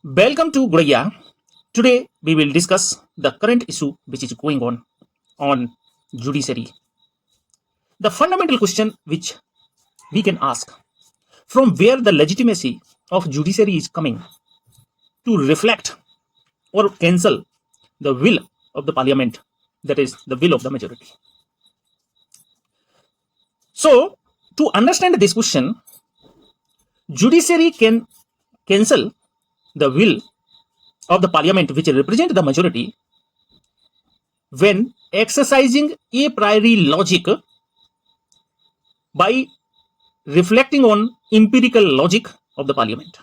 Welcome to Guraya. Today we will discuss the current issue which is going on judiciary. The fundamental question which we can ask, from where the legitimacy of judiciary is coming to reflect or cancel the will of the parliament, that is the will of the majority. So to understand this question, judiciary can cancel the will of the parliament which represent the majority when exercising a priori logic by reflecting on empirical logic of the parliament.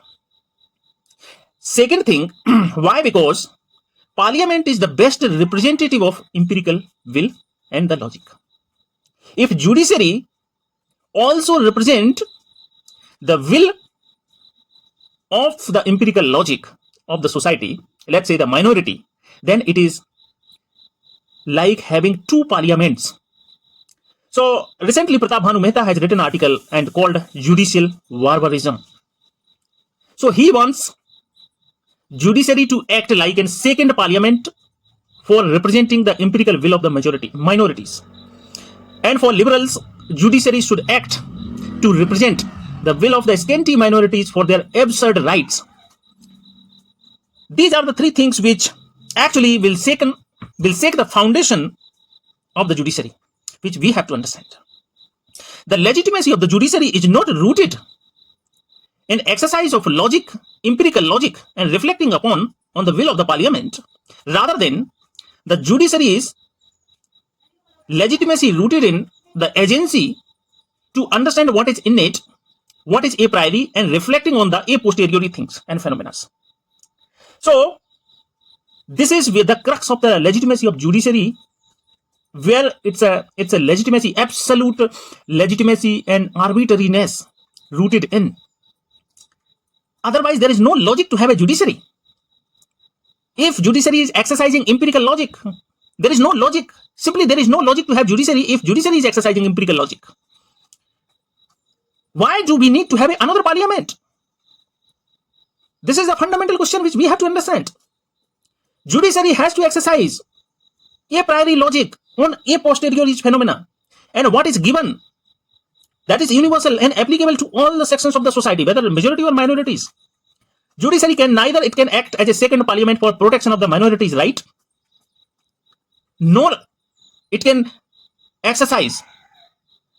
Second thing, why? Because parliament is the best representative of empirical will and the logic. If judiciary also represent the will of the empirical logic of the society, let's say the minority, then it is like having two parliaments. So recently Pratap Bhanu Mehta has written an article and called judicial barbarism. So he wants judiciary to act like a second parliament for representing the empirical will of the minorities. And for liberals, judiciary should act to represent the will of the scanty minorities for their absurd rights. These are the three things which actually will shake the foundation of the judiciary, which we have to understand. The legitimacy of the judiciary is not rooted in exercise of logic, empirical logic, and reflecting on the will of the parliament. Rather than the judiciary's legitimacy rooted in the agency to understand what is innate, what is a priori, and reflecting on the a posteriori things and phenomena. So this is where the crux of the legitimacy of judiciary, where it's a legitimacy, absolute legitimacy and arbitrariness rooted in. Otherwise, there is no logic to have a judiciary. If judiciary is exercising empirical logic, there is no logic. Simply, there is no logic to have judiciary if judiciary is exercising empirical logic. Why do we need to have another parliament? This is a fundamental question which we have to understand. Judiciary has to exercise a priori logic on a posteriori phenomena, and what is given, that is universal and applicable to all the sections of the society, whether majority or minorities. Judiciary can neither it can act as a second parliament for protection of the minorities' right, nor it can exercise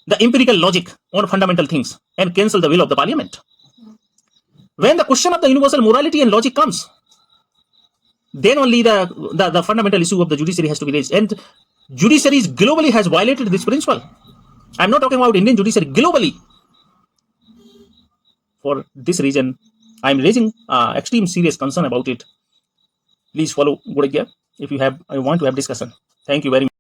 the empirical logic on fundamental things and cancel the will of the parliament. When the question of the universal morality and logic comes, then only the fundamental issue of the judiciary has to be raised. And judiciary globally has violated this principle. I'm not talking about Indian judiciary, globally. For this reason, I'm raising extreme serious concern about it. Please follow Guraya if you want to have discussion. Thank you very much.